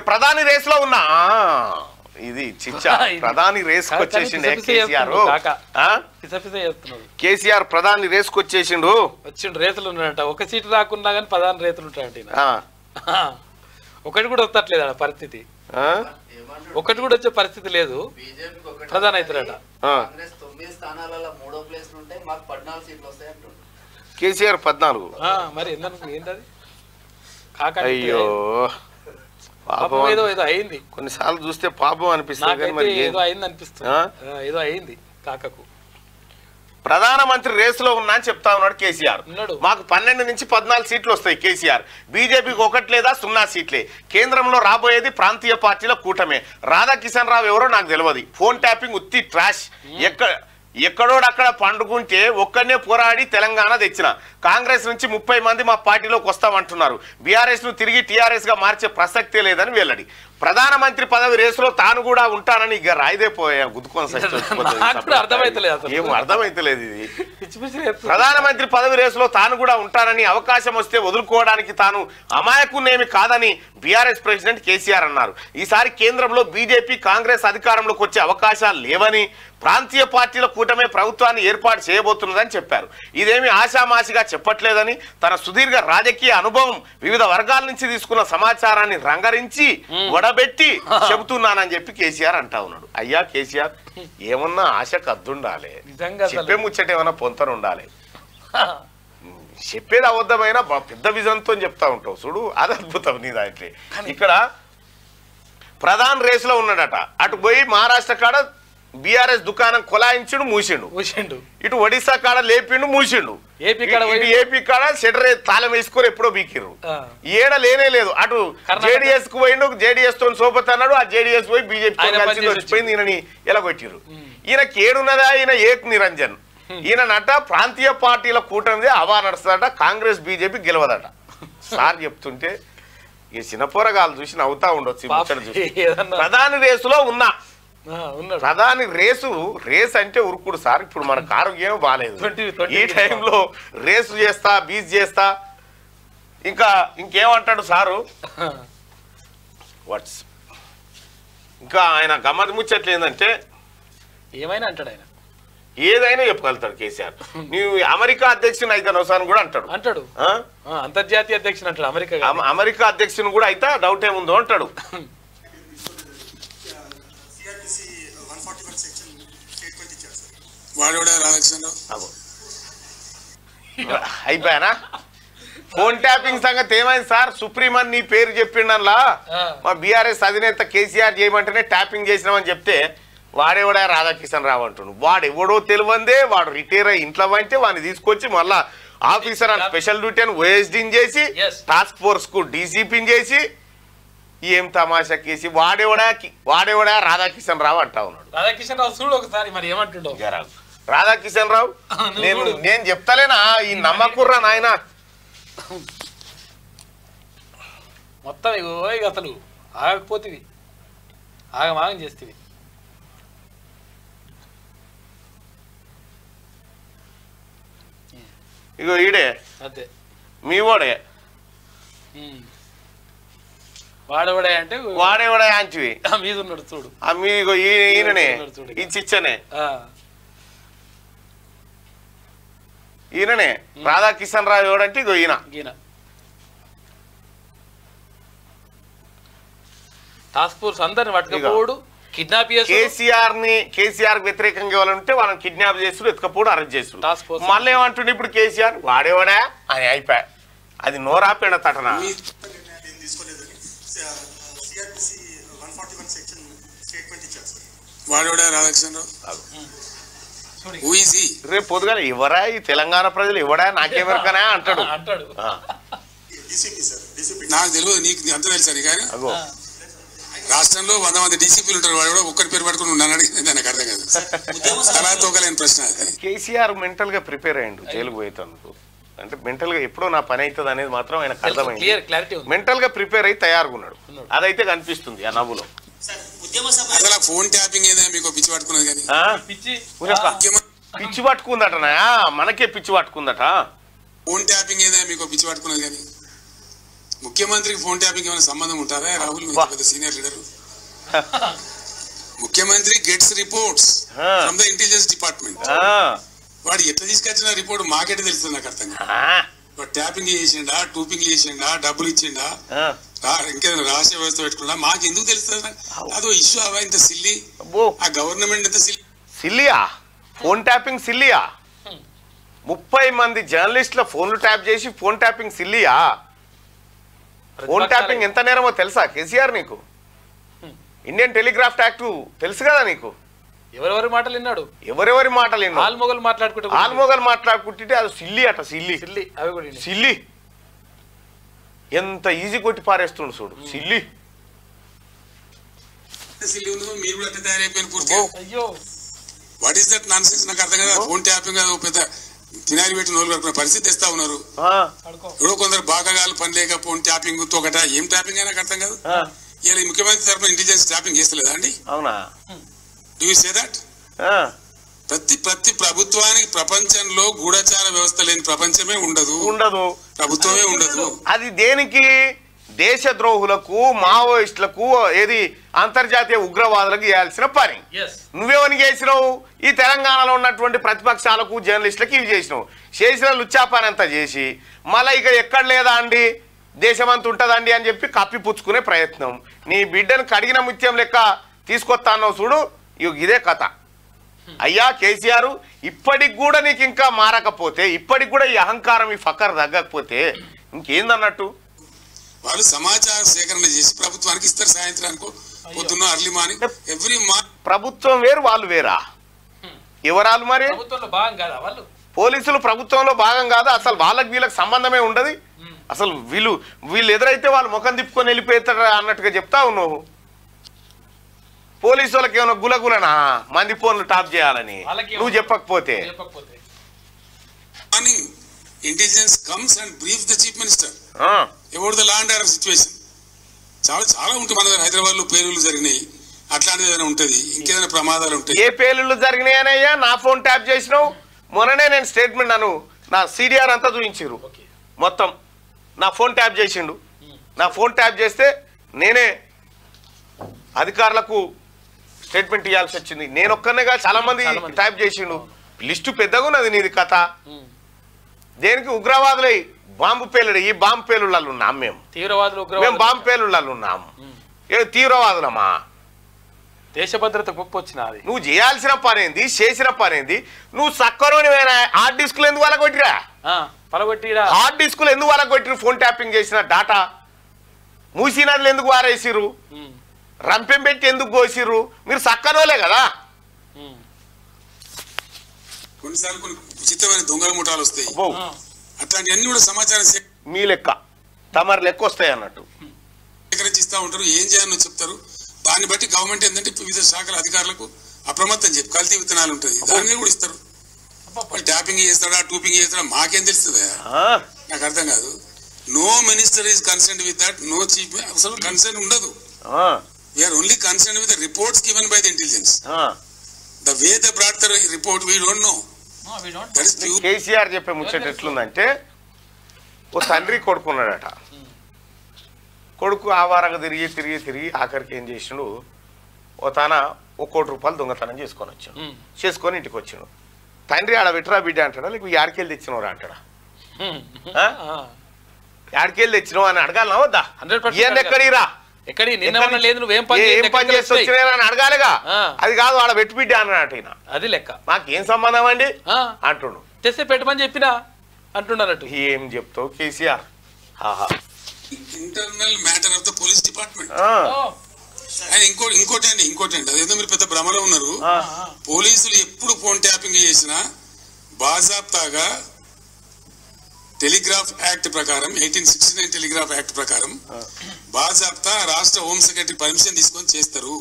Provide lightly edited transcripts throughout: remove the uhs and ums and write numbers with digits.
ప్రధాని రేస్ లో ఉన్నా ఇది చిచ్చా ప్రధాని రేస్కి వచ్చేసిండే కేసీఆర్ ప్రధాని రేస్కి వచ్చేసిండు రేసులు ఉన్నాడంట ఒక సీటు రాకున్నా కానీ ప్రధాని రేసులు ఉంటాయంట ఒకటి కూడా వస్తట్లేదు అక్కడ పరిస్థితి ఒకటి కూడా వచ్చే పరిస్థితి లేదు ప్రధాని అవుతాడట కేసీఆర్ 14 మరి ఏంటది అయ్యో పాపం ఏదో అయింది కొన్నిసార్లు చూస్తే పాపం అనిపిస్తుంది ఏదో అయింది అనిపిస్తుంది ఏదో అయింది కాకకు ప్రధానమంత్రి రేసులో ఉన్నా అని చెప్తా ఉన్నాడు కేసీఆర్ మాకు 12 నుంచి 14 సీట్లు వస్తాయి కేసీఆర్ బీజేపీకి 1 లేదా 0 సీట్లే కేంద్రంలో రాబోయేది ప్రాంతీయ పార్టీల కూటమే రాధాకిషన్ రావు ఎవరో నాకు తెలియదు ఫోన్ ట్యాపింగ్ ఉత్తి ట్రాష్ ఎక్కడోడక్కడ పండుకుంటే ఒక్కనే పోరాడి తెలంగాణ తెచ్చిన కాంగ్రెస్ నుంచి 30 మంది మా పార్టీలోకి వస్తామంటున్నారు బీఆర్ఎస్ ను తిరిగి టీఆర్ఎస్ గా మార్చే ప్రసక్తే లేదని వెల్లడి ప్రధానమంత్రి పదవి రేసులో తాను కూడా ఉంటానని ఇక రాయిదే పోయా గుద్దుకొని ఏం అర్థమైతలేదు ఇది ప్రధానమంత్రి పదవి రేసులో తాను కూడా ఉంటానని అవకాశం వస్తే వదులుకోవడానికి తాను అమాయకునేమి కాదని బీఆర్ఎస్ ప్రెసిడెంట్ కేసీఆర్ అన్నారు ఈసారి కేంద్రంలో బీజేపీ కాంగ్రెస్ అధికారంలోకి వచ్చే అవకాశాలు లేవని ప్రాంతీయ పార్టీల కూటమే ప్రభుత్వాన్ని ఏర్పాటు చేయబోతున్నదని చెప్పారు ఇదేమి ఆశామాషిగా చెప్పట్లేదని తన సుదీర్ఘ రాజకీయ అనుభవం వివిధ వర్గాల నుంచి తీసుకున్న సమాచారాన్ని రంగరించి వడబెట్టి చెబుతున్నానని చెప్పి కేసీఆర్ అంటా ఉన్నాడు అయ్యా కేసీఆర్ ఏమన్నా ఆశకు అద్దుండాలి చెప్పే ముచ్చట ఏమన్నా పొంతన ఉండాలి చెప్పేది అబద్ధమైన పెద్ద విజన్తో చెప్తా ఉంటావు చూడు అది అద్భుతం నీ దాంట్లో ఇక్కడ ప్రధాన రేసులో ఉన్నాడట అటు పోయి మహారాష్ట్ర కాడ బీఆర్ఎస్ దుకాణం కొలాయించుడు మూసిండు ఇటు ఒడిశా కాడ లేపిండు మూసిండు ఏపీ కాడ షెటర్ తాళం వేసుకొని ఎప్పుడో బీకిర్రు ఏడ లేనే లేదు అటు జేడీఎస్ కు పోయిండు జేడీఎస్ తో సోపత్ అన్నాడు ఆ జేడీఎస్ పోయి బీజేపీ వచ్చిపోయింది ఈయనని ఎలా కొట్టిర్రు ఈయన కేడున్నదా ఈయన ఏక్ నిరంజన్ ఈయన నట ప్రాంతీయ పార్టీల కూటమిదే హవా నడుస్తుందట కాంగ్రెస్ బీజేపీ గెలవదట సార్ చెప్తుంటే ఈ చిన్నపోరగాలు చూసి నవ్వుతా ఉండొచ్చు ప్రధాని రేసులో ఉన్నా ప్రధాని రేస్ అంటే ఉరుకుడు సార్ ఇప్పుడు మనకు ఆరోగ్యం బాగాలేదు ఈ టైంలో రేసు చేస్తా బీచ్ చేస్తా ఇంకేమంటాడు సారు వాట్స్ ఇంకా ఆయన గమ్మత్ ముచ్చట్లు ఏంటంటే ఏమైనా అంటాడు ఆయన ఏదైనా చెప్పగలుగుతాడు కేసీఆర్ నీవు అమెరికా అధ్యక్షుని అయితే నవసాన్ కూడా అంటాడు అంతర్జాతీయ అధ్యక్షుని అంటాడు అమెరికా అధ్యక్షుని కూడా అయితే డౌట్ ఏముందో అంటాడు అయిపోయానా ఫోన్ ట్యాపింగ్ సంగతి ఏమైంది సార్ సుప్రీం అని నీ పేరు చెప్పిండల్లా మా బీఆర్ఎస్ అధినేత కేసీఆర్ చేయమంటేనే ట్యాపింగ్ చేసినామని చెప్తే వాడెవడా రాధాకిషన్ రావు అంటున్నాడు వాడెవడో తెలివందే వాడు రిటైర్ అయ్యి ఇంట్లో అంటే వాడిని తీసుకొచ్చి మళ్ళా ఆఫీసర్ అని స్పెషల్ డ్యూటీ అని ఓఎస్డీని చేసి టాస్క్ ఫోర్స్ కు డీసీపీని చేసి ఏం తమాషా కేసి వాడేవాడా రాధాకిషన్ రావు అంటా ఉన్నాడు రాధాకిషన్ రావు చూడు ఒకసారి మరి ఏమంటుండో రాధాకిషన్ రావు నేను చెప్తలేనా ఈ నమ్మకుర్రా నాయన మొత్తం ఇగో ఇక అసలు ఆగకపోతేవి ఆగమాగం చేస్తేవి ఇగో ఈడే అదే మీ వాడే వాడేవాడే అంటే వాడేవాడే అంచివి మీద ఉన్నాడు చూడు మీకు ఈయననే ఈ చిచ్చనే ఈయననే రాధాకిషన్ రావు ఎవడంటే ఇగో ఈయన టాస్క్ ఫోర్స్ అందరిని పట్టుకపోడు కిడ్నాప్ కేసీఆర్ వ్యతిరేకంగా ఎవరంటే వాళ్ళని కిడ్నాప్ చేస్తుడు ఎత్తుకపోడు అరెస్ట్ చేస్తుడు మళ్ళీ ఏమంటుండే ఇప్పుడు కేసీఆర్ వాడేవాడా అని అయిపోయా అది నోరాపేడ తటన రేపు పొద్దుగా ఎవరా ఈ తెలంగాణ ప్రజలు ఎవడా నాకేమెరకనా అంటాడు నాకు తెలియదు నీకు అంత తెలుసా కానీ రాష్ట్రంలో 100 మంది డీసీపీలు ఉంటారు వాడు ఒక్కరి పేరు పట్టుకుని ఉన్నాను అడిగింది నాకు అర్థం కాదు అలా తోకలేని ప్రశ్న కేసీఆర్ మెంటల్ గా ప్రిపేర్ అయ్యిండు జైలుకు పోయేందుకు అంటే మెంటల్ గా ఎప్పుడో నా పని అవుతుంది అనేది మాత్రం ఆయనకు అర్థమైంది మెంటల్ గా ప్రిపేర్ అయి తయారుగా ఉన్నాడు అదైతే కనిపిస్తుంది ఆ నవ్వులో ఫోన్ ట్యాపింగ్ ఏదో మీకు పిచ్చి పట్టుకున్నది కానీ పిచ్చి పట్టుకుందటనా మనకే పిచ్చి పట్టుకుందట ఫోన్ ట్యాపింగ్ ఏదో మీకు పిచ్చి పట్టుకున్నది కానీ ముఖ్యమంత్రికి ఫోన్ ట్యాపింగ్ ఏమైనా సంబంధం ఉంటుందా? రాహుల్ పెద్ద సీనియర్ లీడర్. ముఖ్యమంత్రి gets reports from the intelligence department. వాడు ఎట్లా తీసుకొచ్చిన రిపోర్ట్ మాకెట్లా తెలుస్తుంది నాకు అర్థం కాదు. వాడు ట్యాపింగ్ చేసిండా, టూపింగ్ చేసిండా, డబ్బులు ఇచ్చిండా, ఇంకేదైనా రహస్య వ్యవస్థ పెట్టుకున్నా మాకు ఎందుకు తెలుస్తుంది? అదో ఇష్యూ అవా ఇంత సిల్లీ? ఆ గవర్నమెంట్ ఎంత సిల్లియా? Phone tapping సిల్లియా? 30 మంది జర్నలిస్టుల ఫోన్లు ట్యాప్ చేసి ఫోన్ ట్యాపింగ్ సిల్లియా? ఫోన్ ట్యాపింగ్ ఎంత నేరమో తెలుసా కేసీఆర్ నీకు? ఇండియన్ టెలిగ్రాఫ్ యాక్ట్ తెలుసు కదా నీకు? ఎవరెవరి మాటలు విన్నాడు? ఎవరెవరి మాటలు విన్నాడు? ఆల్మొగలు మాట్లాడుకుంటే అది సిల్లి అట. సిల్లి ఎంత ఈజీ కొట్టి పారేస్తుండు చూడు. Silly what is that non sense? నాకు అర్థం కదా. ఫోన్ ట్యాపింగ్ పెద్ద తినాలి పెట్టి నోరు కడుపున పరిస్థితి తెస్తా ఉన్నారు. ఎవడో కొందరు బాగాలు పని లేక ఫోన్ ట్యాపింగ్ తోకట ఏం ట్యాపింగ్ అయినా అర్థం కాదు. ఇలా ముఖ్యమంత్రి తరఫున ఇంటెలిజెన్స్ ట్యాపింగ్ చేస్తలేదా అండి? అవునా? Do you say that? ప్రతి ప్రభుత్వానికి ప్రపంచంలో గూఢచార వ్యవస్థ లేని ప్రపంచమే ఉండదు, ప్రభుత్వమే ఉండదు. అది దేనికి? దేశద్రోహులకు, మావోయిస్టులకు, ఏది అంతర్జాతీయ ఉగ్రవాదులకు చేయాల్సిన పని. నువ్వేమని చేసినావు? ఈ తెలంగాణలో ఉన్నటువంటి ప్రతిపక్షాలకు, జర్నలిస్టులకు ఇవి చేసినావు. చేసిన లుచ్చా పని అంతా చేసి మళ్ళీ ఇక ఎక్కడ లేదా అండి, దేశమంతా ఉంటుందండి అని చెప్పి కప్పిపుచ్చుకునే ప్రయత్నం. నీ బిడ్డను కడిగిన ముత్యం లెక్క తీసుకొస్తా అన్నావు చూడు. ఇదే కథ. అయ్యా కేసీఆర్, ఇప్పటికి కూడా నీకు ఇంకా మారకపోతే, ఇప్పటికి కూడా ఈ అహంకారం, ఈ ఫకర్ తగ్గకపోతే ఇంకేందన్నట్టు? వాళ్ళు సమాచార సేకరణ చేసి ప్రభుత్వానికి ఇస్తారు. సాయంత్రానికి పొద్దున్న అర్లీ మార్నింగ్ ఎవ్రీ ప్రభుత్వం వేరు, వాళ్ళు వేరా? ఎవరాలు మరి? పోలీసులు ప్రభుత్వంలో భాగం కాదు. అసలు వాళ్ళకి వీళ్ళకి సంబంధమే ఉండదు. అసలు వీళ్ళు ఎదురైతే వాళ్ళు ముఖం తిప్పుకొని వెళ్ళిపోతారు అన్నట్టుగా చెప్తా ఉన్నావు. పోలీసు వాళ్ళకి ఏమైనా గులగులనా మంది ఫోన్లు టాప్ చేయాలని నువ్వు చెప్పకపోతే? Intelligence comes and brief the chief minister about the law and order situation. చాలా ఉంటుంది మన దగ్గర. హైదరాబాద్ లో పేలుళ్లు జరిగినాయి, అట్లాంటిది ఏదైనా ఉంటుంది, ఇంకేదైనా ప్రమాదాలు ఉంటాయి. ఏ పేలుళ్లు జరిగినాయి అనయ్యా? నా ఫోన్ ట్యాప్ చేసినావు. మొన్ననే నేను స్టేట్మెంట్ నా సిడిఆర్ అంతా చూపించారు. మొత్తం నా ఫోన్ ట్యాప్ చేసిండు. నా ఫోన్ ట్యాప్ చేస్తే నేనే అధికారులకు స్టేట్మెంట్ ఇవ్వాల్సి వచ్చింది. నేను ఒక్కనే కాదు, చాలా మంది ట్యాప్ చేసిండు. లిస్టు పెద్దగా ఉన్నది నీది కథ. దేనికి? ఉగ్రవాదులై బాంబు పేలుడు. ఈ బాంబు పేలుళ్ళలో ఉన్నాం మేము. మేము బాంబు పేలుళ్ళలో ఉన్నాము. ఏ తీవ్రవాదులమా? దేశ భద్రత గొప్ప వచ్చినది. నువ్వు చేయాల్సిన పనేంది, చేసిన పనేంది? నువ్వు సక్కరోని హార్డ్ డిస్కులు ఎందుకు వాళ్ళ కొట్టిరా? హార్డ్ డిస్కులు ఎందుకు వాళ్ళ కొట్టిరు? ఫోన్ ట్యాపింగ్ చేసిన డాటా మూసీ నదులు ఎందుకు వారేసిరు? రంపెం పెట్టి ఎందుకు కోసిర్రు? మీరు సక్కరోలే కదా. కొన్నిసార్లు కొన్ని విచిత్రమైన దొంగల ముఠాలు వస్తాయి. అట్లాంటి అన్ని కూడా సమాచారం మీ లెక్క తమరు లెక్క వస్తాయి అన్నట్టు సేకరించిస్తా ఉంటారు. ఏం చేయాలని చెప్తారు. దాన్ని బట్టి గవర్నమెంట్ ఏంటంటే వివిధ శాఖల అధికారులకు అప్రమత్తం చెప్పి కల్తీ విత్తనాలు ఉంటుంది, దాన్ని కూడా ఇస్తారు. ట్యాపింగ్ చేస్తాడా, టూపింగ్ చేస్తాడా మాకేం తెలుస్తుందా? నాకు అర్థం కాదు. No minister is concerned with that. No chief అసలు కన్సర్న్ ఉండదు. We are only concerned with the reports given by the intelligence. The way they brought the report, we don't know. That is pure. KCR చెప్పే ముచ్చట ఎట్లుందంటే, ఓ తండ్రి కొడుకున్నాడట. కొడుకు ఆవారంగా తిరిగి ఆఖరికి ఏం చేసిండు? ఓ తన ₹1 కోటి దొంగతనం చేసుకొని ఇంటికి వచ్చిండు. తండ్రి ఆడ విట్రా బిడ్డ అంటాడా, లేక యాడికెళ్ళి తెచ్చినవరా అంటాడా? యాడికెళ్ళి తెచ్చినావు అని అడగాలనా వద్దా? ఎక్కడిరా ఏం పని చేసి వచ్చినాయని అడగాలిగా. అది కాదు, ఆడ పెట్టి బిడ్డ అన్నట్టు. అది లెక్క. మాకేం సంబంధం అండి అంటుండు. తెస్తే పెట్టమని చెప్పినా అంటున్నారట. ఏం చెప్తావు KCR? Internal matter of the police department. ఇంకోటి అండి అదేదో మీరు పెద్ద భ్రమలో ఉన్నారు. పోలీసులు ఎప్పుడు ఫోన్ ట్యాపింగ్ చేసినా బాజాప్తాగా టెలిగ్రాఫ్ యాక్ట్ ప్రకారం 1869 టెలిగ్రాఫ్ యాక్ట్ ప్రకారం బాజాప్తా రాష్ట్ర హోమ్ సెక్రటరీ పర్మిషన్ తీసుకొని చేస్తారు.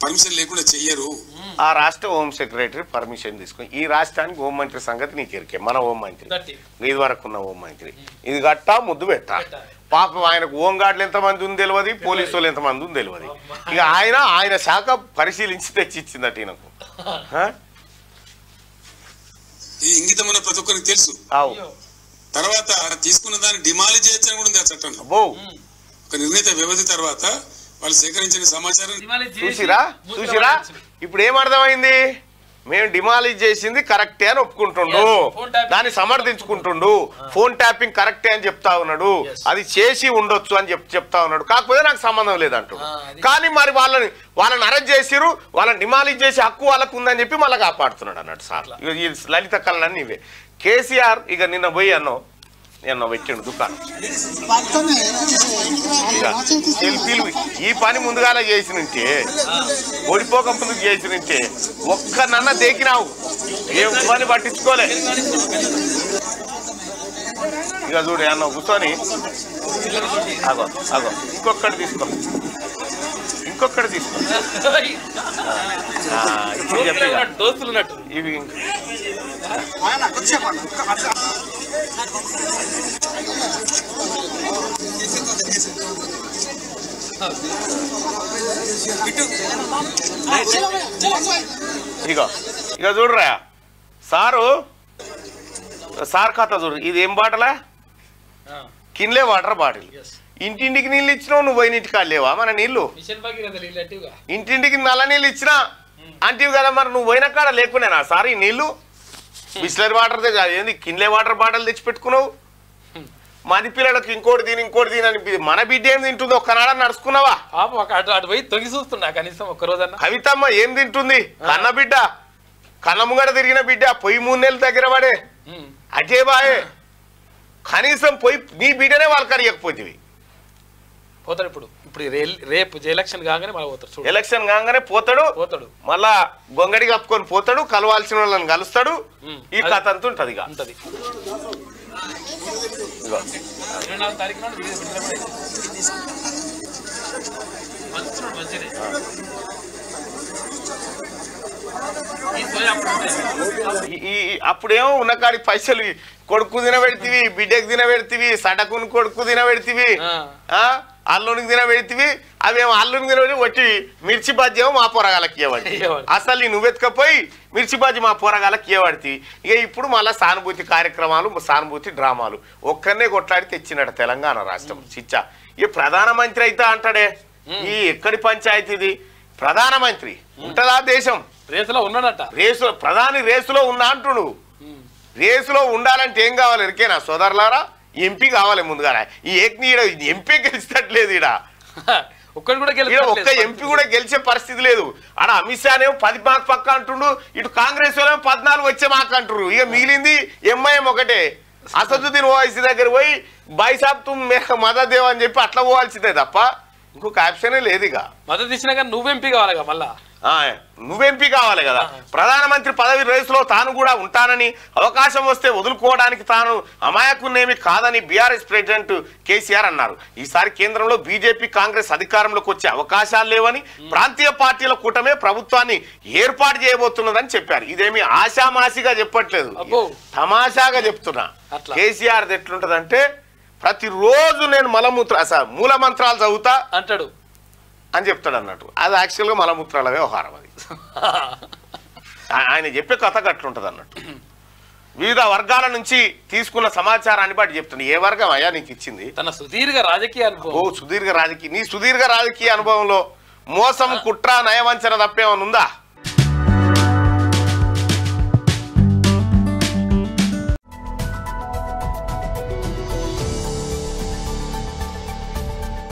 పర్మిషన్ లేకుండా చెయ్యరు. ఆ రాష్ట్ర హోమ్ సెక్రటరీ పర్మిషన్ తీసుకొని, ఈ రాష్ట్రానికి హోంమంత్రి సంగతి నీకు ఎరికే. మన హోంమంత్రి ఇది వరకు ఉన్న హోంమంత్రి ఇది గట్టా ముద్దు పెట్టా. పాపం ఆయనకు హోంగార్డులు ఎంతమంది ఉంది తెలియదు, పోలీసు వాళ్ళు ఎంతమంది ఉంది తెలియదు. ఇక ఆయన శాఖ పరిశీలించి తెచ్చిచ్చిందట ఈయనకు. ఈ ఇంగితం ప్రతి ఒక్కరికి తెలుసు. తర్వాత తీసుకున్న దాన్ని డిమాలిజ్ చేయొచ్చని కూడా ఉంది ఆ చట్టంలో. ఒక నిర్ణీత వ్యవధి తర్వాత వాళ్ళు సేకరించిన సమాచారం చూసిరా ఇప్పుడు ఏమర్థమైంది? మేము డిమాలిజ్ చేసింది కరెక్టే అని ఒప్పుకుంటుండు, దాన్ని సమర్థించుకుంటుండు, ఫోన్ ట్యాపింగ్ కరెక్టే అని చెప్తా ఉన్నాడు, అది చేసి ఉండొచ్చు అని చెప్తా ఉన్నాడు. కాకపోతే నాకు సంబంధం లేదంటూ. కానీ మరి వాళ్ళని అరెస్ట్ చేసిరు, వాళ్ళని డిమాలిజ్ చేసి హక్కు వాళ్ళకు ఉందని చెప్పి మళ్ళీ కాపాడుతున్నాడు అన్నట్టు సార్. ఈ లలిత కళలన్నీ ఇవే. కేసీఆర్ ఇక నిన్న పోయి ఎన్నో పెట్టిండు దుకాణం, సెల్ఫీలు. ఈ పని ముందుగానే చేసి నుంచే, ఓడిపోక ముందుకు చేసి నుంచే ఒక్కనన్నా దేకినావు, ఏం పని పట్టించుకోలే. ఇక చూడు అన్న కూర్చొని అగో ఇంకొకటి తీసుకో ఇప్పుడు చెప్పి ఇవి ఇక చూడరా సార్ కథ చూడు. ఇది ఏం బాటలా? Kinley water bottle. ఇంటింటికి నీళ్ళు ఇచ్చినావు, నువ్వు పోయినటికి కాలేవా మన నీళ్లు? ఇంటింటికి నల్ల నీళ్ళు ఇచ్చినా అంటివి కదా, మరి నువ్వు పోయిన కాడ లేకునేనా సార్ ఈ నీళ్లు? బిస్లరీ వాటర్ ఏంది కిన్లే వాటర్ బాటిల్ తెచ్చి పెట్టుకున్నావు? మది పిల్లలకు ఇంకోటి దీని అని మన బిడ్డ ఏం తింటుంది? ఒక్కనాడ నడుచుకున్నావా? అటు పోయి తొగి చూస్తున్నా కనీసం ఒక్కరోజన్నా. కవితమ్మ ఏం తింటుంది? కన్న బిడ్డ, కన్న ముంగడ తిరిగిన బిడ్డ, పొయ్యి 3 నెలలు దగ్గర పడే అజే బాయే. కనీసం పోయి నీ బిడ్డనే వాళ్ళకి అడిగకపోతుంది. పోతాడు ఇప్పుడు రేపు ఎలక్షన్ కాగానే మళ్ళీ పోతాడు. ఎలక్షన్ కాగానే పోతాడు మళ్ళా గొంగడి కప్పుకొని పోతాడు, కలవాల్సిన వాళ్ళని కలుస్తాడు. ఈ కథ అంతా ఉంటది. ఇక ఉంటది. అప్పుడేమో ఉన్నకాడికి పైసలు కొడుకు తినబెడితివి, బిడ్డకు తినబెడితివి, సడకుని కొడుకు తినబెడితివి, అల్లునికి తినబెడితివి. అవేమో అల్లుని తినబెట్టి వచ్చి మిర్చి బజ్జి ఏమో మా పొరగాలకి ఇవ్వబడి, అసలు నువ్వెత్తుకపోయి మిర్చి బజ్జి మా పొరగాలకి ఇవ్వబడితే. ఇక ఇప్పుడు మళ్ళీ సానుభూతి కార్యక్రమాలు, సానుభూతి డ్రామాలు. ఒక్కరినే కొట్లాడి తెచ్చినట్టు తెలంగాణ రాష్ట్రం చిచ్చా. ఈ ప్రధానమంత్రి అయితే అంటాడే, ఈ ఎక్కడి పంచాయతీ ఇది? ప్రధానమంత్రి ఉంటదా దేశం? రేసులో ఉన్నాడట. ప్రధాని రేసులో ఉన్నా అంటుడు. రేసులో ఉండాలంటే ఏం కావాలి ఎరికేనా సోదరులారా? ఎంపీ కావాలి ముందుగా. ఈ ఎంపీ గెలిచేటట్లేదు. ఒక్క ఎంపీ కూడా గెలిచే పరిస్థితి లేదు. ఆడ అమిత్ షా ఏమో 10 మార్క్ పక్క అంటుండు, ఇటు కాంగ్రెస్ వాళ్ళు 14 వచ్చే మార్క్ అంటున్నారు. ఇక మిగిలింది ఎంఐఎం ఒకటే. అసదుద్దీన్ ఓవైసీ దగ్గర పోయి బాయిసాబ్ తుమ్ మదద్ దేవ్ అని చెప్పి అట్లా పోవాల్సిందే తప్ప ఇంకొక ఆప్షనే లేదు. ఇక మద్దతు ఇచ్చినా కానీ నువ్వెంపీ కావాలి మళ్ళా, నువ్వెంపీ కావాలి కదా. ప్రధానమంత్రి పదవి రేసులో తాను కూడా ఉంటానని, అవకాశం వస్తే వదులుకోవడానికి తాను అమాయకున్నేమి కాదని బీఆర్ఎస్ ప్రెసిడెంట్ కేసీఆర్ అన్నారు. ఈసారి కేంద్రంలో బీజేపీ కాంగ్రెస్ అధికారంలోకి వచ్చే అవకాశాలు లేవని, ప్రాంతీయ పార్టీల కూటమే ప్రభుత్వాన్ని ఏర్పాటు చేయబోతున్నదని చెప్పారు. ఇదేమి ఆశామాసిగా చెప్పట్లేదు, తమాషాగా చెప్తున్నా. కేసీఆర్ ఎట్లుంటదంటే ప్రతిరోజు నేను మూల మంత్రాలు చదువుతా అంటాడు అని చెప్తాడు అన్నట్టు. అది యాక్చువల్గా మలమూత్రాల వ్యవహారం. అది ఆయన చెప్పే కథ అట్లుంటది అన్నట్టు. వివిధ వర్గాల నుంచి తీసుకున్న సమాచారాన్ని బట్టి చెప్తాను. ఏ వర్గం అయ్యా నీకు ఇచ్చింది? తన సుదీర్ఘ రాజకీయ అనుభవం. నీ సుదీర్ఘ రాజకీయ అనుభవంలో మోసం, కుట్ర, నయవంచన తప్పేమన్నా ఉందా?